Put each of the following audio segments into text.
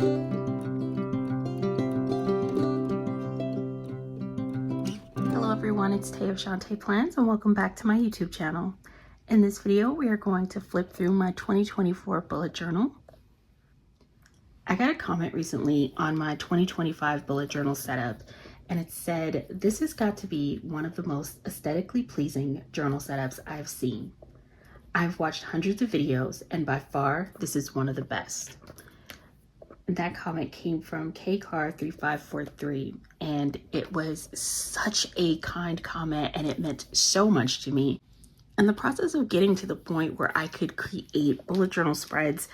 Hello everyone, it's Tay of Shantae Plans and welcome back to my YouTube channel. In this video, we are going to flip through my 2024 bullet journal. I got a comment recently on my 2025 bullet journal setup, and it said, "This has got to be one of the most aesthetically pleasing journal setups I've seen. I've watched hundreds of videos, and by far, this is one of the best." That comment came from KCar3543, and it was such a kind comment, and it meant so much to me. And the process of getting to the point where I could create bullet journal spreads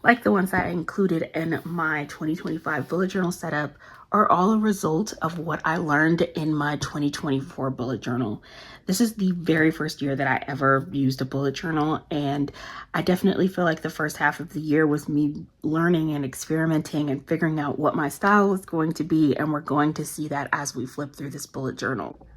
like the ones that I included in my 2025 bullet journal setup are all a result of what I learned in my 2024 bullet journal. This is the very first year that I ever used a bullet journal, and I definitely feel like the first half of the year was me learning and experimenting and figuring out what my style was going to be, and we're going to see that as we flip through this bullet journal.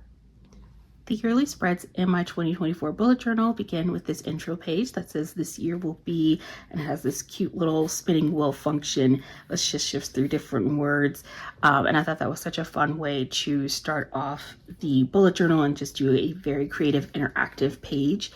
The yearly spreads in my 2024 bullet journal begin with this intro page that says this year will be, and it has this cute little spinning wheel function that just shifts through different words. And I thought that was such a fun way to start off the bullet journal and just do a very creative, interactive page.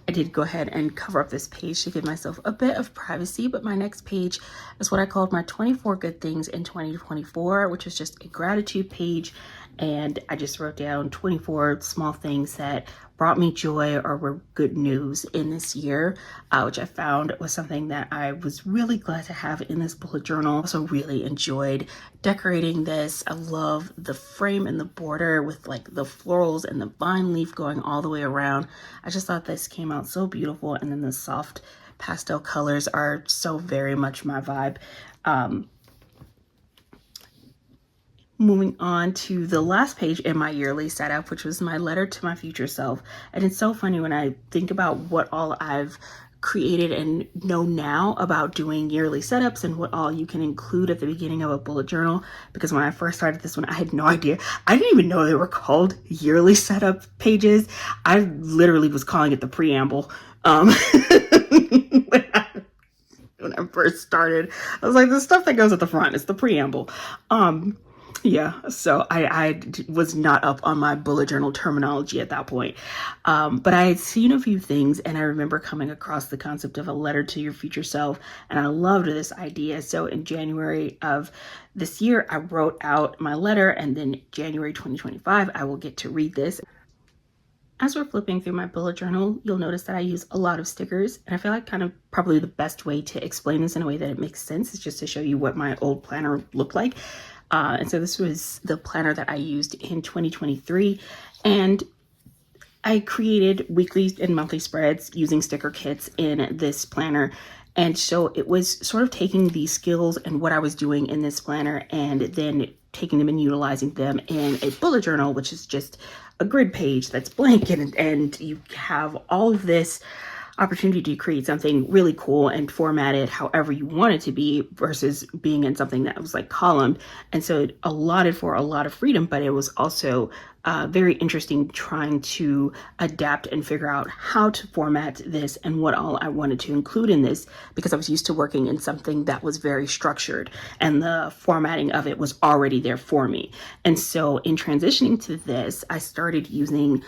I did go ahead and cover up this page to give myself a bit of privacy, but my next page is what I called my 24 good things in 2024, which is just a gratitude page. And I just wrote down 24 small things that brought me joy or were good news in this year, which I found was something that I was really glad to have in this bullet journal. I also really enjoyed decorating this. I love the frame and the border with like the florals and the vine leaf going all the way around. I just thought this came out so beautiful. And then the soft pastel colors are so very much my vibe. Moving on to the last page in my yearly setup, which was my letter to my future self. And it's so funny when I think about what all I've created and know now about doing yearly setups and what all you can include at the beginning of a bullet journal. Because when I first started this one, I had no idea. I didn't even know they were called yearly setup pages. I literally was calling it the preamble. When I first started, I was like, the stuff that goes at the front is the preamble. Yeah, so I was not up on my bullet journal terminology at that point. But I had seen a few things, and I remember coming across the concept of a letter to your future self, and I loved this idea. So in January of this year, I wrote out my letter, and then January 2025, I will get to read this. As we're flipping through my bullet journal, you'll notice that I use a lot of stickers, and I feel like kind of probably the best way to explain this in a way that it makes sense is just to show you what my old planner looked like. And so this was the planner that I used in 2023, and I created weekly and monthly spreads using sticker kits in this planner. And so it was sort of taking these skills and what I was doing in this planner and then taking them and utilizing them in a bullet journal, which is just a grid page that's blank, and you have all of this opportunity to create something really cool and format it however you want it to be versus being in something that was like columned. And so it allotted for a lot of freedom, but it was also very interesting trying to adapt and figure out how to format this and what all I wanted to include in this, because I was used to working in something that was very structured and the formatting of it was already there for me. And so in transitioning to this, I started using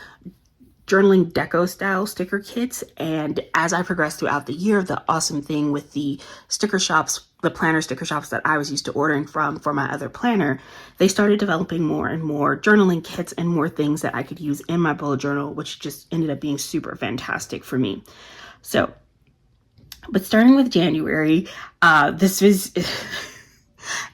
journaling deco style sticker kits. And as I progressed throughout the year, the awesome thing with the sticker shops, the planner sticker shops that I was used to ordering from for my other planner, they started developing more and more journaling kits and more things that I could use in my bullet journal, which just ended up being super fantastic for me. So, but starting with January, this was,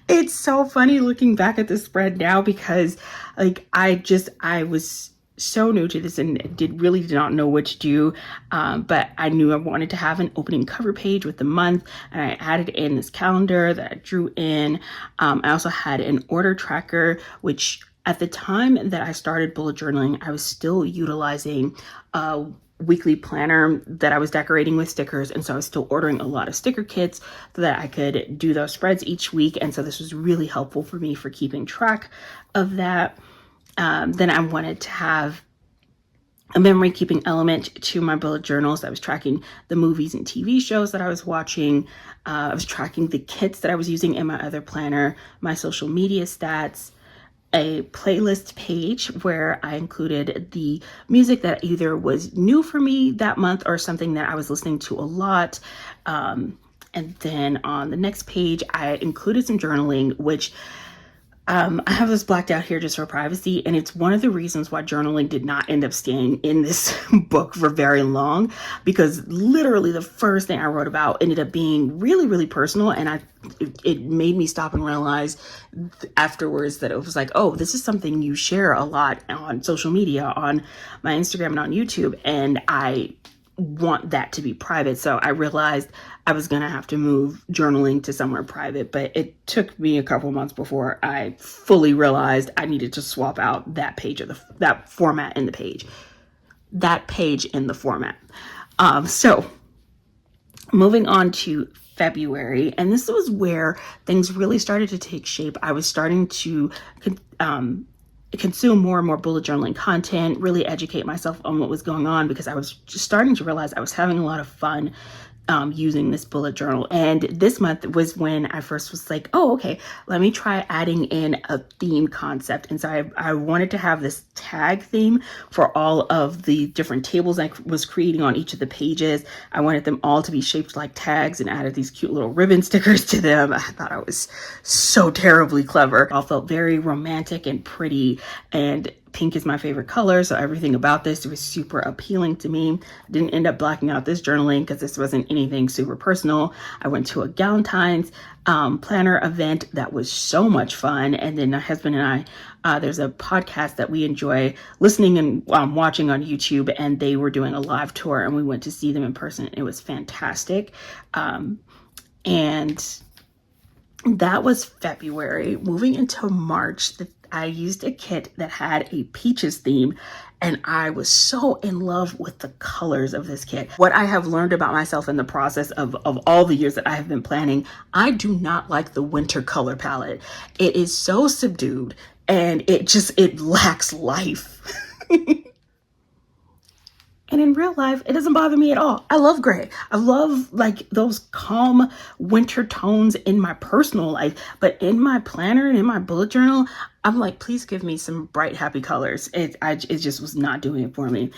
it's so funny looking back at this spread now because like, I was so new to this and did not know what to do, but I knew I wanted to have an opening cover page with the month, and I added in this calendar that I drew in. I also had an order tracker, which at the time that I started bullet journaling, I was still utilizing a weekly planner that I was decorating with stickers, and so I was still ordering a lot of sticker kits so that I could do those spreads each week, and so this was really helpful for me for keeping track of that. Then I wanted to have a memory keeping element to my bullet journals. I was tracking the movies and TV shows that I was watching. I was tracking the kits that I was using in my other planner, my social media stats, a playlist page where I included the music that either was new for me that month or something that I was listening to a lot. And then on the next page, I included some journaling, which I have this blacked out here just for privacy, and it's one of the reasons why journaling did not end up staying in this book for very long, because literally the first thing I wrote about ended up being really, really personal, and it made me stop and realize afterwards that it was like, oh, this is something you share a lot on social media, on my Instagram and on YouTube, and I want that to be private. So I realized I was going to have to move journaling to somewhere private, but it took me a couple months before I fully realized I needed to swap out that page of that format in the page, that page in the format. So moving on to February, and this was where things really started to take shape. I was starting to consume more and more bullet journaling content, really educate myself on what was going on, because I was just starting to realize I was having a lot of fun using this bullet journal. And this month was when I first was like, oh, okay, let me try adding in a theme concept. And so I wanted to have this tag theme for all of the different tables I was creating on each of the pages. I wanted them all to be shaped like tags and added these cute little ribbon stickers to them. I thought I was so terribly clever. It all felt very romantic and pretty, and pink is my favorite color, so everything about this was super appealing to me. I didn't end up blacking out this journaling because this wasn't anything super personal. I went to a Galentine's planner event that was so much fun, and then my husband and I, there's a podcast that we enjoy listening and watching on YouTube, and they were doing a live tour, and we went to see them in person. It was fantastic. And that was February. Moving into March, I used a kit that had a peaches theme, and I was so in love with the colors of this kit. What I have learned about myself in the process of all the years that I have been planning, I do not like the winter color palette. It is so subdued, and it lacks life. And in real life, it doesn't bother me at all. I love gray. I love like those calm winter tones in my personal life, but in my planner and in my bullet journal, I'm like, please give me some bright, happy colors. It just was not doing it for me.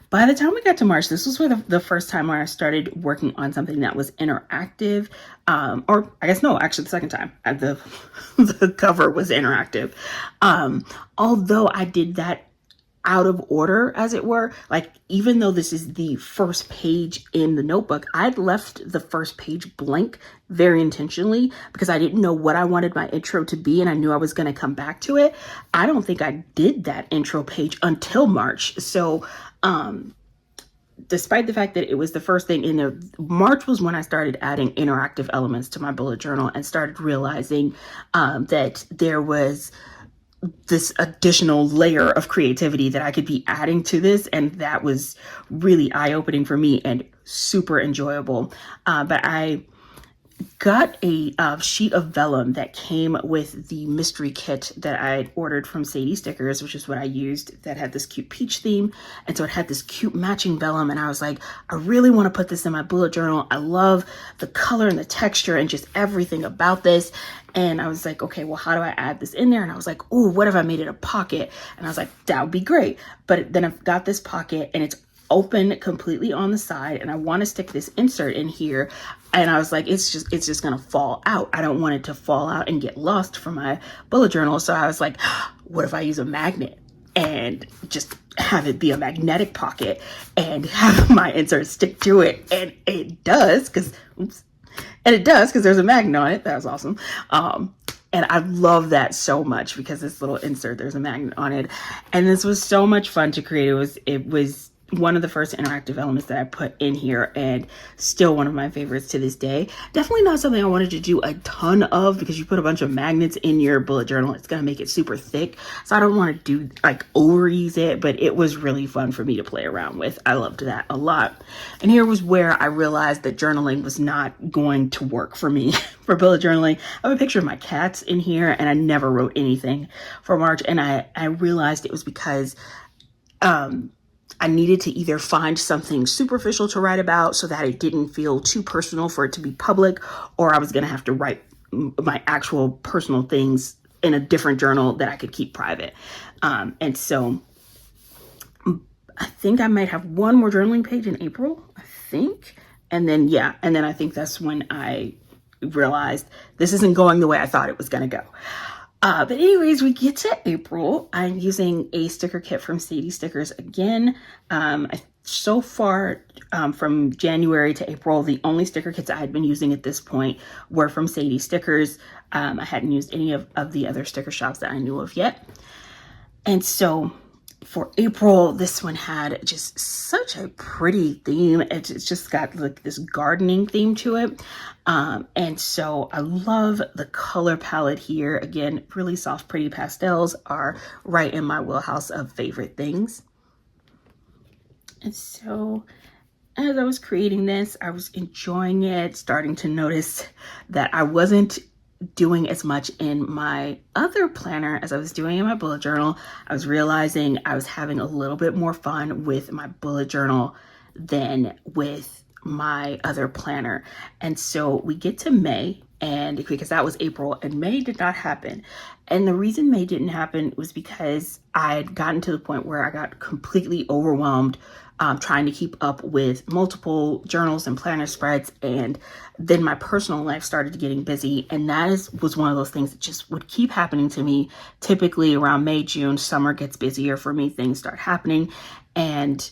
By the time we got to March, this was where the first time where I started working on something that was interactive. Or I guess, no, actually the second time. The cover was interactive. Although I did that out of order, as it were. Like, even though this is the first page in the notebook, I'd left the first page blank very intentionally because I didn't know what I wanted my intro to be, and I knew I was going to come back to it. I don't think I did that intro page until March. So despite the fact that it was the first thing in there, March was when I started adding interactive elements to my bullet journal and started realizing that there was this additional layer of creativity that I could be adding to this. And that was really eye-opening for me and super enjoyable. But I got a sheet of vellum that came with the mystery kit that I ordered from Sadie Stickers, which is what I used, that had this cute peach theme. And so it had this cute matching vellum. And I was like, I really want to put this in my bullet journal. I love the color and the texture and just everything about this. And I was like, okay, well, how do I add this in there? And I was like, oh, what if I made it a pocket? And I was like, that would be great. But then I've got this pocket and it's open completely on the side, and I want to stick this insert in here. And I was like, it's just going to fall out. I don't want it to fall out and get lost from my bullet journal. So I was like, what if I use a magnet and just have it be a magnetic pocket and have my insert stick to it? And it does, because there's a magnet on it. That was awesome. And I love that so much because this little insert, there's a magnet on it. And this was so much fun to create. It was one of the first interactive elements that I put in here, and still one of my favorites to this day. Definitely not something I wanted to do a ton of, because you put a bunch of magnets in your bullet journal, it's going to make it super thick. So I don't want to do like overuse it, but it was really fun for me to play around with. I loved that a lot. And here was where I realized that journaling was not going to work for me for bullet journaling. I have a picture of my cats in here, and I never wrote anything for March. And I realized it was because, I needed to either find something superficial to write about so that it didn't feel too personal for it to be public, or I was going to have to write my actual personal things in a different journal that I could keep private. And so I think I might have one more journaling page in April, I think. And then, yeah, and then I think that's when I realized this isn't going the way I thought it was going to go. But anyways, we get to April. I'm using a sticker kit from Sadie Stickers again. So far, from January to April, the only sticker kits I had been using at this point were from Sadie Stickers. I hadn't used any of the other sticker shops that I knew of yet. And so for April, this one had just such a pretty theme. It's just got like this gardening theme to it. And so I love the color palette here. Again, really soft, pretty pastels are right in my wheelhouse of favorite things. And so as I was creating this, I was enjoying it, starting to notice that I wasn't doing as much in my other planner as I was doing in my bullet journal. I was realizing I was having a little bit more fun with my bullet journal than with my other planner. And so we get to May, and because that was April, and May did not happen. And the reason May didn't happen was because I had gotten to the point where I got completely overwhelmed trying to keep up with multiple journals and planner spreads, and then my personal life started getting busy, and that was one of those things that just would keep happening to me. Typically around May, June, summer gets busier for me, things start happening, and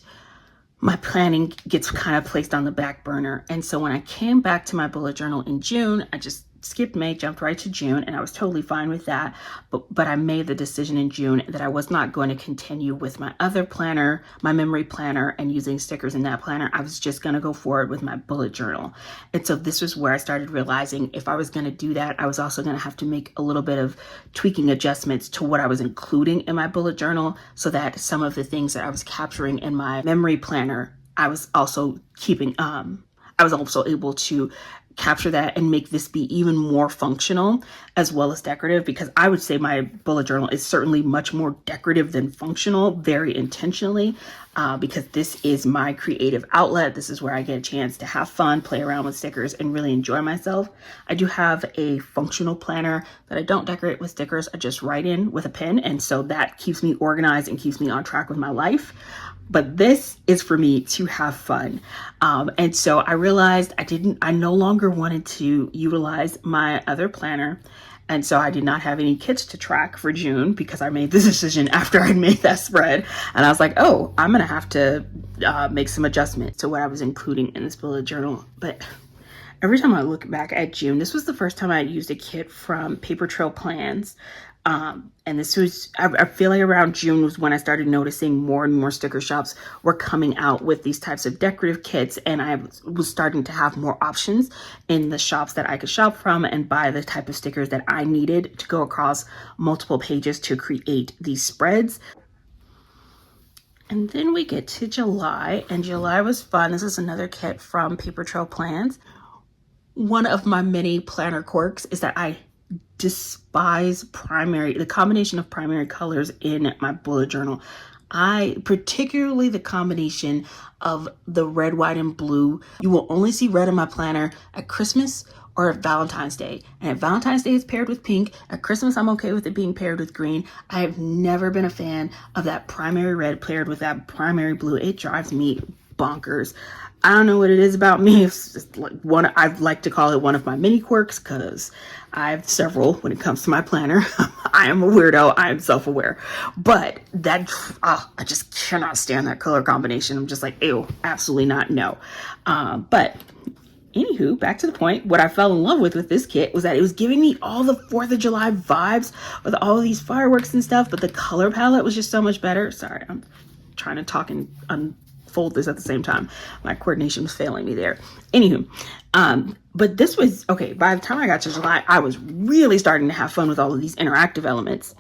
my planning gets kind of placed on the back burner. And so when I came back to my bullet journal in June, I just skipped May, jumped right to June, and I was totally fine with that. But I made the decision in June that I was not going to continue with my other planner, my memory planner, and using stickers in that planner. I was just going to go forward with my bullet journal. And so this was where I started realizing if I was going to do that, I was also going to have to make a little bit of tweaking adjustments to what I was including in my bullet journal, so that some of the things that I was capturing in my memory planner, I was also keeping, I was also able to capture that and make this be even more functional as well as decorative, because I would say my bullet journal is certainly much more decorative than functional, very intentionally, because this is my creative outlet. This is where I get a chance to have fun, play around with stickers, and really enjoy myself. I do have a functional planner that I don't decorate with stickers. I just write in with a pen, and so that keeps me organized and keeps me on track with my life. But this is for me to have fun. And so I realized I no longer wanted to utilize my other planner. And so I did not have any kits to track for June, because I made this decision after I made that spread. And I was like, oh, I'm going to have to make some adjustments to what I was including in this bullet journal. But every time I look back at June, this was the first time I had used a kit from Paper Trail Plans. And this was, I feel like around June was when I started noticing more and more sticker shops were coming out with these types of decorative kits. And I was starting to have more options in the shops that I could shop from and buy the type of stickers that I needed to go across multiple pages to create these spreads. And then we get to July, and July was fun. This is another kit from Paper Trail Plans. One of my many planner quirks is that I despise the combination of primary colors in my bullet journal. Particularly the combination of the red, white, and blue. You will only see red in my planner at Christmas or at Valentine's Day. And at Valentine's Day, it's paired with pink. At Christmas, I'm okay with it being paired with green. I have never been a fan of that primary red paired with that primary blue. It drives me bonkers. I don't know what it is about me. It's just like I like to call it one of my mini quirks, because I have several when it comes to my planner. I am a weirdo. I am self-aware. But I just cannot stand that color combination. I'm just like, ew, absolutely not, no. But anywho, back to the point, what I fell in love with this kit was that it was giving me all the 4th of July vibes with all of these fireworks and stuff, but the color palette was just so much better. Sorry, I'm trying to talk and unfold this at the same time. My coordination was failing me there. Anywho, but this was, okay, by the time I got to July, I was really starting to have fun with all of these interactive elements.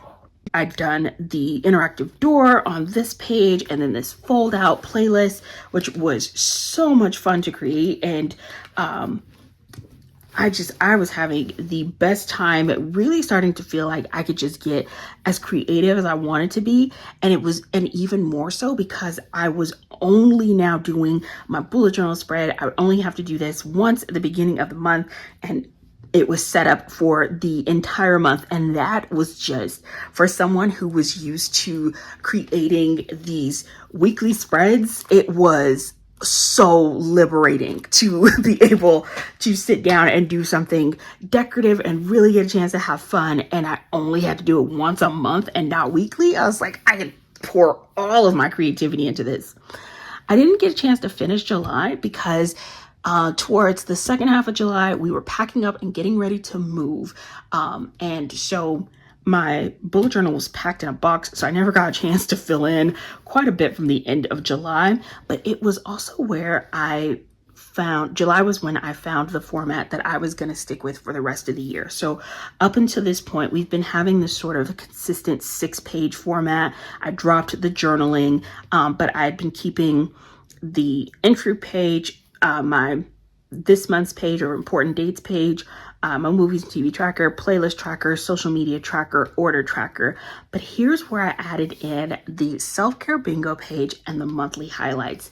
I'd done the interactive door on this page, and then this fold out playlist, which was so much fun to create. And I was having the best time, really starting to feel like I could just get as creative as I wanted to be. And even more so because I was only now doing my bullet journal spread. I would only have to do this once at the beginning of the month, and it was set up for the entire month. And that was just for someone who was used to creating these weekly spreads. It was so liberating to be able to sit down and do something decorative and really get a chance to have fun. And I only had to do it once a month and not weekly. I was like, I can pour all of my creativity into this. I didn't get a chance to finish July because towards the second half of July, we were packing up and getting ready to move. And so my bullet journal was packed in a box, so I never got a chance to fill in quite a bit from the end of July. But it was also where July was when I found the format that I was going to stick with for the rest of the year. So up until this point, we've been having this sort of consistent 6-page format. I dropped the journaling, but I'd been keeping the entry page, my this month's page or important dates page, my movies and TV tracker, playlist tracker, social media tracker, order tracker. But here's where I added in the self-care bingo page and the monthly highlights.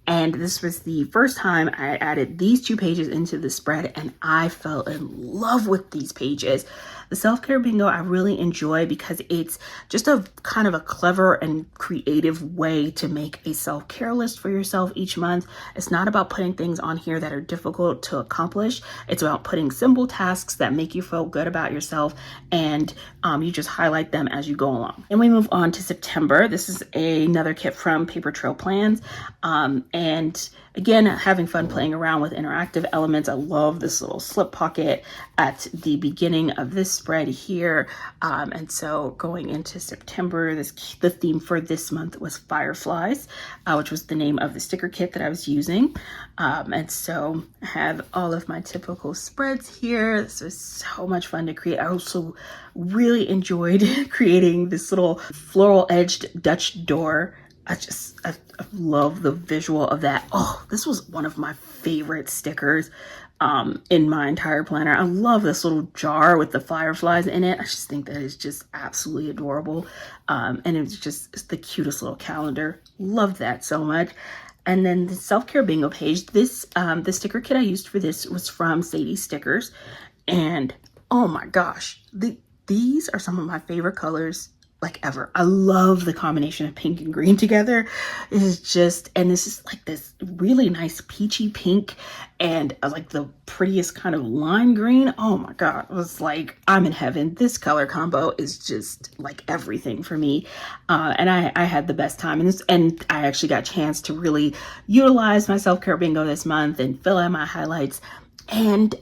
And this was the first time I added these 2 pages into the spread, and I fell in love with these pages. The self-care bingo I really enjoy because it's just a kind of a clever and creative way to make a self-care list for yourself each month. It's not about putting things on here that are difficult to accomplish. It's about putting simple tasks that make you feel good about yourself, and you just highlight them as you go along. And we move on to September. This is another kit from Paper Trail Plans. And again, having fun playing around with interactive elements. I love this little slip pocket at the beginning of this spread here. And so going into September, the theme for this month was Fireflies, which was the name of the sticker kit that I was using. And so I have all of my typical spreads here. This was so much fun to create. I also really enjoyed creating this little floral edged Dutch door. I love the visual of that. Oh, this was one of my favorite stickers in my entire planner. I love this little jar with the fireflies in it. I just think that is just absolutely adorable. And it's the cutest little calendar. Love that so much. And then the self-care bingo page, the sticker kit I used for this was from Sadie Stickers. And oh my gosh, these are some of my favorite colors like ever. I love the combination of pink and green together. And this is like this really nice peachy pink and like the prettiest kind of lime green. Oh my God, it was like, I'm in heaven. This color combo is just like everything for me. And I had the best time in this, and I actually got a chance to really utilize my self-care bingo this month and fill out my highlights. And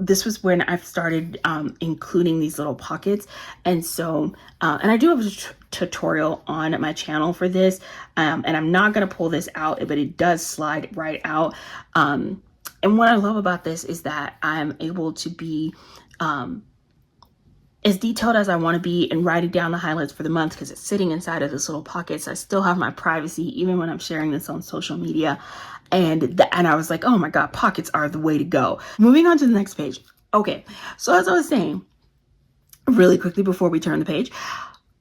this was when I started including these little pockets. And so, and I do have a tutorial on my channel for this, and I'm not going to pull this out, but it does slide right out. And what I love about this is that I'm able to be as detailed as I want to be in writing down the highlights for the month, because it's sitting inside of this little pocket. So I still have my privacy, even when I'm sharing this on social media. And I was like, oh my God, pockets are the way to go. Moving on to the next page. Okay, so as I was saying, really quickly before we turn the page,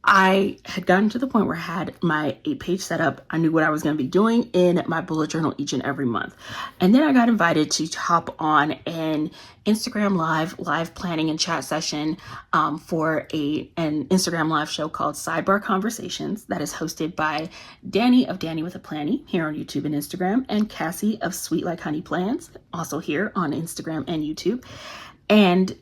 I had gotten to the point where I had my 8-page setup. I knew what I was going to be doing in my bullet journal each and every month. And then I got invited to hop on an Instagram live planning and chat session for an Instagram live show called Sidebar Conversations that is hosted by Danny of Danny with a Planny here on YouTube and Instagram, and Cassie of Sweet Like Honey Plans, also here on Instagram and YouTube. And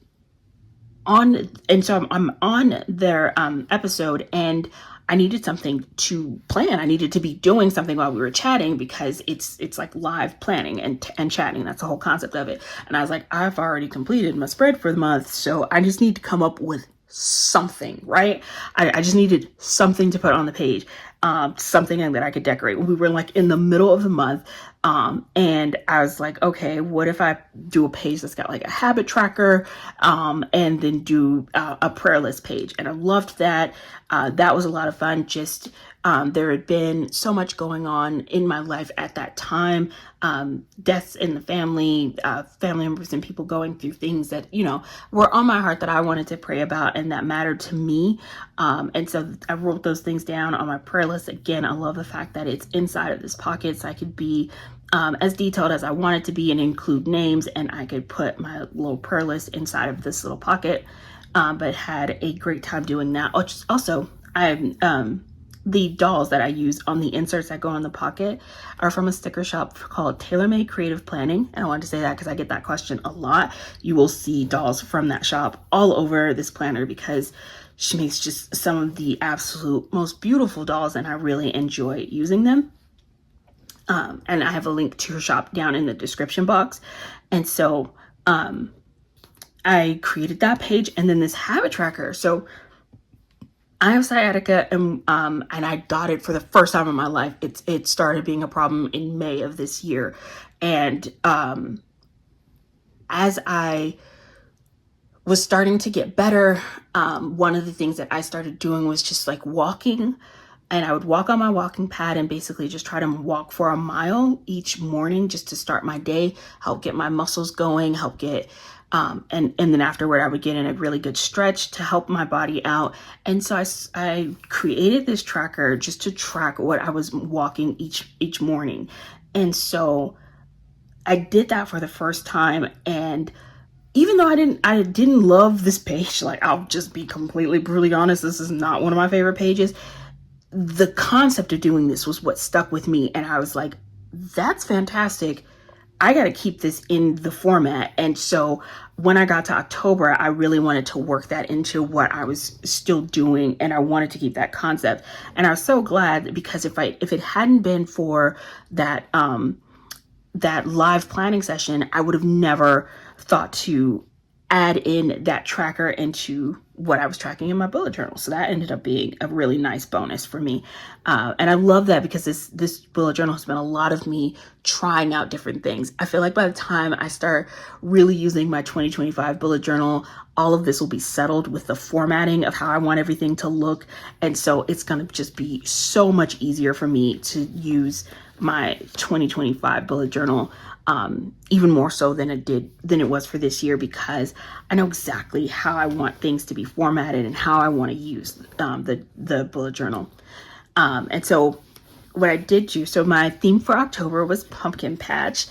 so I'm on their episode, and I needed something to plan. I needed to be doing something while we were chatting, because it's like live planning and chatting. That's the whole concept of it. And I was like, I've already completed my spread for the month, so I just need to come up with something, right? I just needed something to put on the page, something that I could decorate. We were like in the middle of the month. And I was like, okay, what if I do a page that's got like a habit tracker, and then do a prayer list page? And I loved that. That was a lot of fun. Just there had been so much going on in my life at that time, deaths in the family, family members and people going through things that, were on my heart that I wanted to pray about and that mattered to me. And so I wrote those things down on my prayer list. Again, I love the fact that it's inside of this pocket, so I could be as detailed as I wanted to be and include names, and I could put my little prayer list inside of this little pocket. But had a great time doing that. Also, the dolls that I use on the inserts that go on the pocket are from a sticker shop called Tailor Made Creative Planning. And I wanted to say that because I get that question a lot. You will see dolls from that shop all over this planner because she makes just some of the absolute most beautiful dolls, and I really enjoy using them. And I have a link to her shop down in the description box. And so I created that page, and then this habit tracker. So I have sciatica, and I got it for the first time in my life. It started being a problem in May of this year. And as I was starting to get better, one of the things that I started doing was just like walking. And I would walk on my walking pad and basically just try to walk for a mile each morning just to start my day, help get my muscles going, help get, and then afterward I would get in a really good stretch to help my body out. And so I created this tracker just to track what I was walking each morning. And so I did that for the first time. And even though I didn't love this page, like I'll just be completely brutally honest, this is not one of my favorite pages. The concept of doing this was what stuck with me, and I was like, that's fantastic. I got to keep this in the format. And so when I got to October, I really wanted to work that into what I was still doing, and I wanted to keep that concept. And I was so glad, because if it hadn't been for that that live planning session, I would have never thought to add in that tracker into what I was tracking in my bullet journal. So that ended up being a really nice bonus for me. And I love that because this bullet journal has been a lot of me trying out different things. I feel like by the time I start really using my 2025 bullet journal, all of this will be settled with the formatting of how I want everything to look. And so it's going to just be so much easier for me to use my 2025 bullet journal, even more so than it was for this year, because I know exactly how I want things to be formatted and how I want to use the bullet journal. And so what I did do, so my theme for October was pumpkin patch,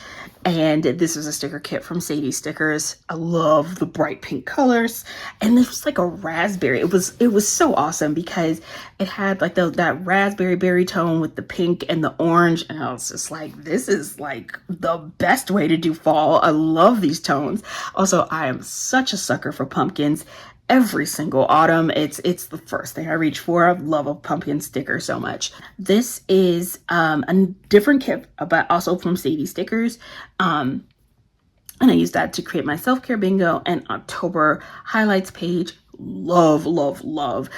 and this was a sticker kit from Sadie Stickers. I love the bright pink colors, and this was like a raspberry. It was so awesome because it had like that raspberry berry tone with the pink and the orange, and I was just like, this is like the best way to do fall. I love these tones. Also, I am such a sucker for pumpkins. Every single autumn, it's the first thing I reach for. I love a pumpkin sticker so much. This is a different kit, but also from Sadie Stickers. And I used that to create my self-care bingo and October highlights page. Love the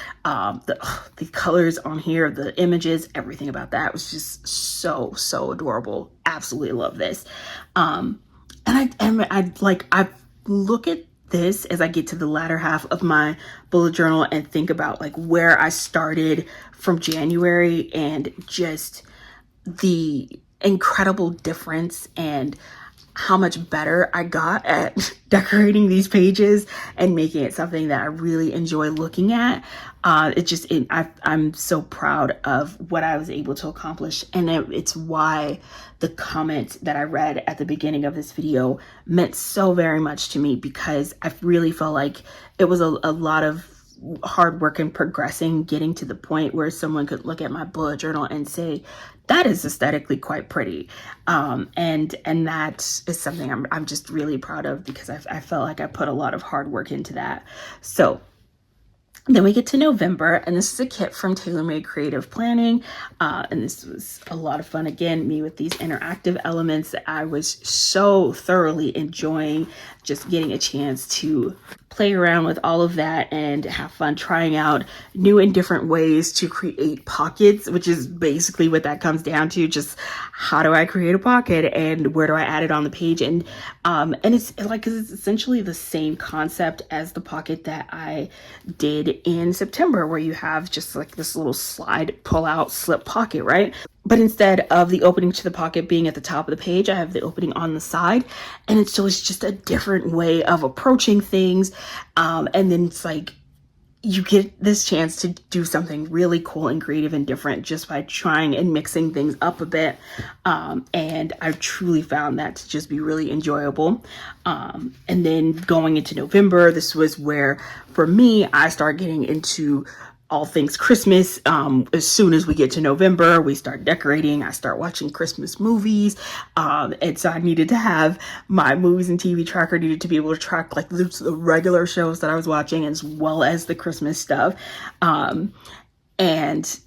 colors on here, the images, everything about that was just so adorable. Absolutely love this. And I look at this as I get to the latter half of my bullet journal and think about like where I started from January and just the incredible difference and how much better I got at decorating these pages and making it something that I really enjoy looking at. I'm so proud of what I was able to accomplish. And it's why the comment that I read at the beginning of this video meant so very much to me, because I really felt like it was a lot of hard work and progressing, getting to the point where someone could look at my bullet journal and say, that is aesthetically quite pretty. And that is something I'm just really proud of, because I felt like I put a lot of hard work into that. So Then we get to November, and this is a kit from TaylorMade Creative Planning. And this was a lot of fun. Again, me with these interactive elements that I was so thoroughly enjoying, just getting a chance to play around with all of that and have fun trying out new and different ways to create pockets, which is basically what that comes down to. Just how do I create a pocket and where do I add it on the page? And it's like, 'cause it's essentially the same concept as the pocket that I did in September, where you have just like this little slide, pull out, slip pocket, right? But instead of the opening to the pocket being at the top of the page, I have the opening on the side. And it's just a different way of approaching things. And then it's like, you get this chance to do something really cool and creative and different just by trying and mixing things up a bit. And I truly found that to just be really enjoyable. And then going into November, this was where, for me, I start getting into all things Christmas. As soon as we get to November, we start decorating. I start watching Christmas movies. And so I needed to have my movies and TV tracker, needed to be able to track like the regular shows that I was watching as well as the Christmas stuff. And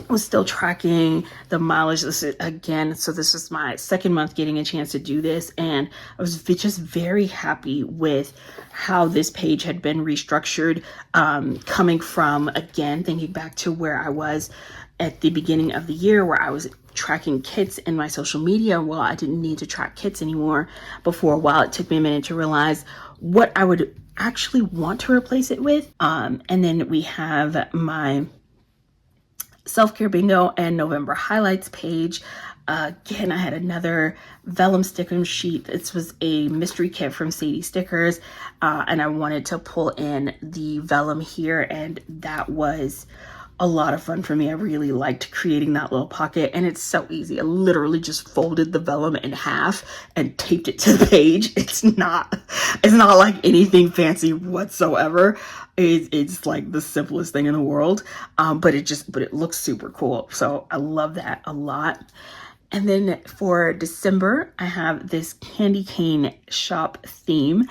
was still tracking the mileage. This is, again, so this was my second month getting a chance to do this, and I was just very happy with how this page had been restructured, coming from, again, thinking back to where I was at the beginning of the year, where I was tracking kits in my social media. Well, I didn't need to track kits anymore. Before a while, it took me a minute to realize what I would actually want to replace it with. And then we have my self-care bingo and November highlights page. Again, I had another vellum sticker sheet. This was a mystery kit from Sadie Stickers, and I wanted to pull in the vellum here, and that was a lot of fun for me. I really liked creating that little pocket, and it's so easy. I literally just folded the vellum in half and taped it to the page. It's not like anything fancy whatsoever. It's like the simplest thing in the world, but it looks super cool. So I love that a lot. And then for December, I have this candy cane shop theme,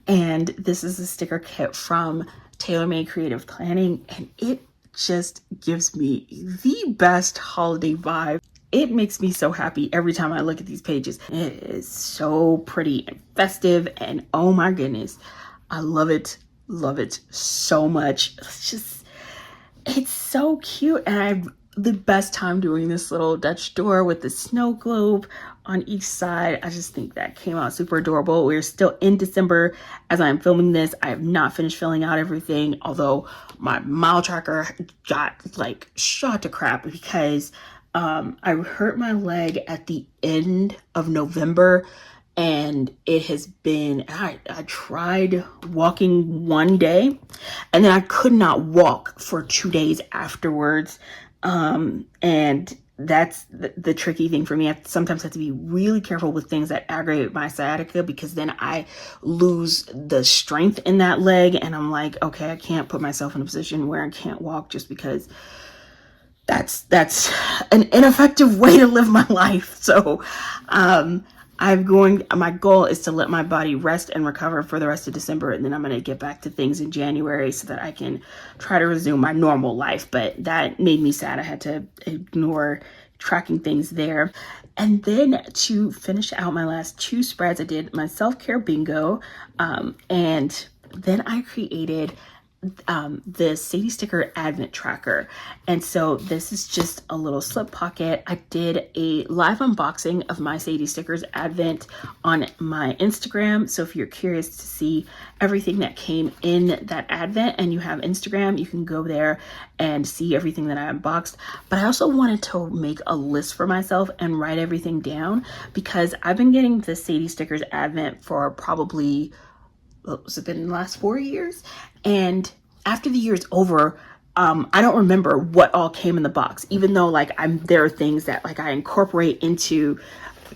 and this is a sticker kit from TaylorMade Creative Planning, and it just gives me the best holiday vibe. It makes me so happy every time I look at these pages. It is so pretty and festive, and oh my goodness, I love it so much. It's so cute, and I have the best time doing this little Dutch door with the snow globe on each side. I just think that came out super adorable. We're still in December as I'm filming this. I have not finished filling out everything, although my mile tracker got like shot to crap because I hurt my leg at the end of November, and it has been, I tried walking one day, and then I could not walk for 2 days afterwards. And that's the tricky thing for me. I sometimes have to be really careful with things that aggravate my sciatica, because then I lose the strength in that leg, and I'm like, okay, I can't put myself in a position where I can't walk just because that's an ineffective way to live my life. So, my goal is to let my body rest and recover for the rest of December, and then I'm going to get back to things in January so that I can try to resume my normal life. But that made me sad. I had to ignore tracking things there. And then to finish out my last 2 spreads, I did my self-care bingo, and then I created the Sadie Sticker Advent Tracker. And so this is just a little slip pocket. I did a live unboxing of my Sadie Stickers Advent on my Instagram. So if you're curious to see everything that came in that Advent and you have Instagram, you can go there and see everything that I unboxed. But I also wanted to make a list for myself and write everything down, because I've been getting the Sadie Stickers Advent for probably, has it been in the last 4 years? And after the year is over, I don't remember what all came in the box, even though like there are things that like I incorporate into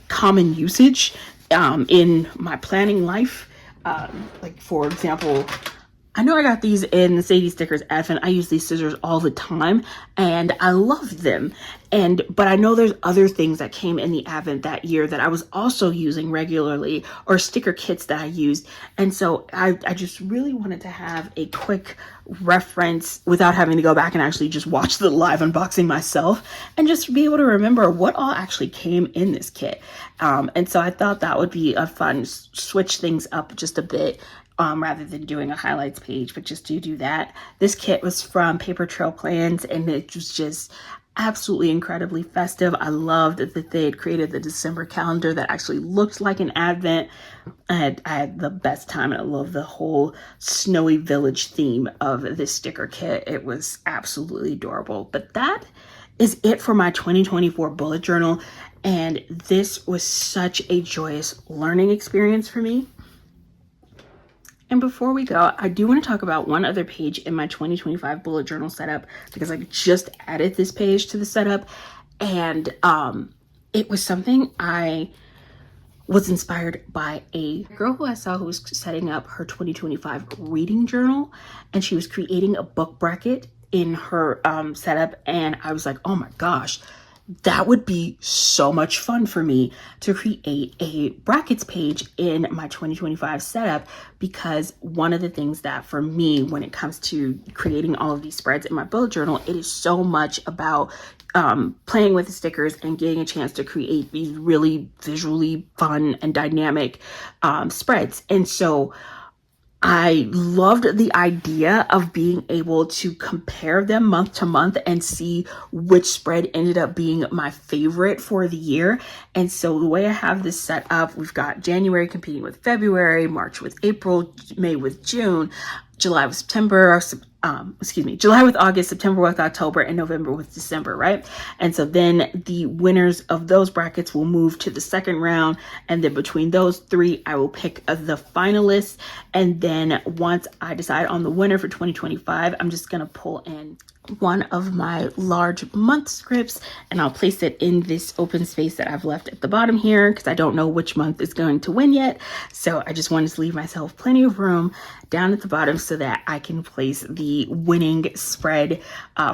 common usage in my planning life. Like for example, I know I got these in the Sadie Stickers F, and I use these scissors all the time, and I love them. But I know there's other things that came in the Advent that year that I was also using regularly, or sticker kits that I used. And so I just really wanted to have a quick reference without having to go back and actually just watch the live unboxing myself, and just be able to remember what all actually came in this kit. And so I thought that would be a fun switch things up just a bit, rather than doing a highlights page, but just to do that. This kit was from Paper Trail Plans, and it was just absolutely incredibly festive. I loved that they had created the December calendar that actually looked like an Advent. I had the best time, and I love the whole snowy village theme of this sticker kit. It was absolutely adorable. But that is it for my 2024 bullet journal, and this was such a joyous learning experience for me. And before we go, I do want to talk about one other page in my 2025 bullet journal setup, because I just added this page to the setup, and it was something I was inspired by a girl who I saw who was setting up her 2025 reading journal, and she was creating a book bracket in her setup, and I was like, oh my gosh, that would be so much fun for me to create a brackets page in my 2025 setup, because one of the things that for me, when it comes to creating all of these spreads in my bullet journal, it is so much about playing with the stickers and getting a chance to create these really visually fun and dynamic spreads. And so I loved the idea of being able to compare them month to month and see which spread ended up being my favorite for the year. And so the way I have this set up, we've got January competing with February, March with April, May with June, July with September, July with August, September with October, and November with December, right? And so then the winners of those brackets will move to the second round. And then between those three, I will pick the finalists. And then once I decide on the winner for 2025, I'm just going to pull in one of my large month scripts, and I'll place it in this open space that I've left at the bottom here, because I don't know which month is going to win yet. So I just wanted to leave myself plenty of room down at the bottom so that I can place the winning spread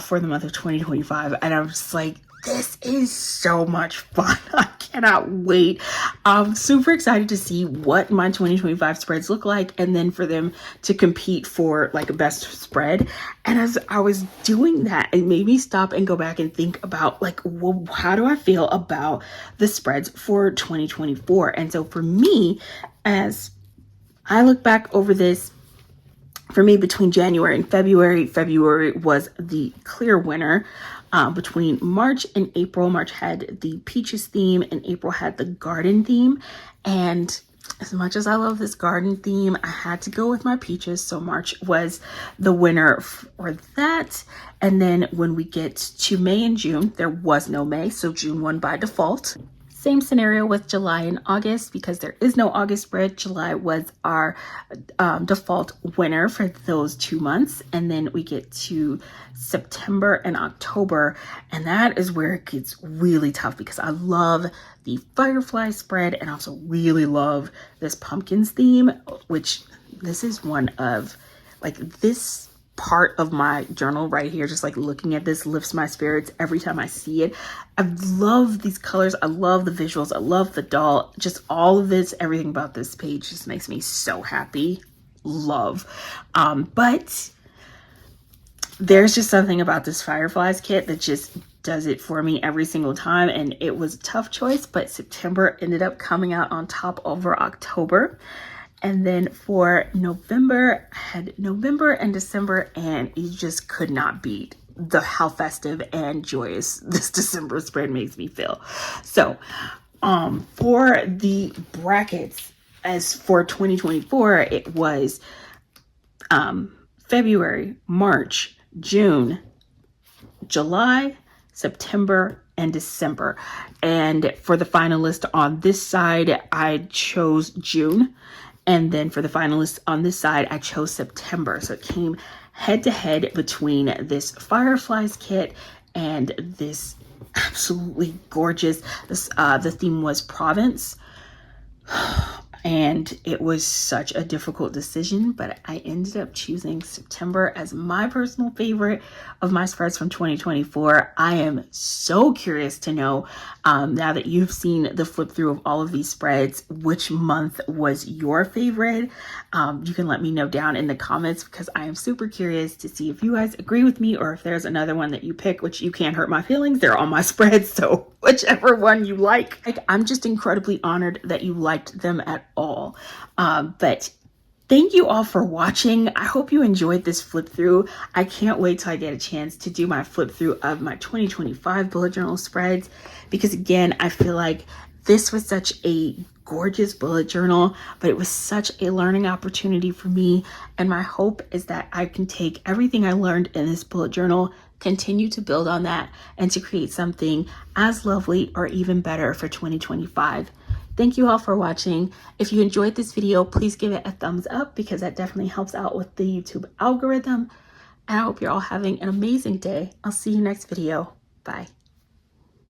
for the month of 2025. And I'm just like, this is so much fun. I cannot wait. I'm super excited to see what my 2025 spreads look like, and then for them to compete for like a best spread. And as I was doing that, it made me stop and go back and think about like, well, how do I feel about the spreads for 2024? And so for me, as I look back over this, for me, between January and February was the clear winner. Between March and April, March had the peaches theme and April had the garden theme. And as much as I love this garden theme, I had to go with my peaches. So March was the winner for that. And then when we get to May and June, there was no May. So June won by default. Same scenario with July and August, because there is no August spread. July was our default winner for those 2 months. And then we get to September and October, and that is where it gets really tough, because I love the firefly spread and also really love this pumpkins theme, which this is one of like this part of my journal right here. Just like looking at this lifts my spirits every time I see it. I love these colors. I love the visuals. I love the doll. Just all of this, everything about this page just makes me so happy. Love. But there's just something about this Fireflies kit that just does it for me every single time. And it was a tough choice, but September ended up coming out on top over October. And then for November, I had November and December, and you just could not beat how festive and joyous this December spread makes me feel. So for the brackets, as for 2024, it was February, March, June, July, September, and December. And for the finalist on this side, I chose June. And then for the finalists on this side, I chose September. So it came head to head between this Fireflies kit and this absolutely gorgeous, the theme was Province. And it was such a difficult decision, but I ended up choosing September as my personal favorite of my spreads from 2024. I am so curious to know, now that you've seen the flip through of all of these spreads, which month was your favorite? You can let me know down in the comments, because I am super curious to see if you guys agree with me, or if there's another one that you pick, which you can't hurt my feelings. They're all my spreads, so whichever one you like. I'm just incredibly honored that you liked them at all. But thank you all for watching. I hope you enjoyed this flip through. I can't wait till I get a chance to do my flip through of my 2025 bullet journal spreads, because again, I feel like this was such a gorgeous bullet journal, but it was such a learning opportunity for me. And my hope is that I can take everything I learned in this bullet journal, continue to build on that, and to create something as lovely or even better for 2025. Thank you all for watching. If you enjoyed this video, please give it a thumbs up, because that definitely helps out with the YouTube algorithm. And I hope you're all having an amazing day. I'll see you next video. Bye.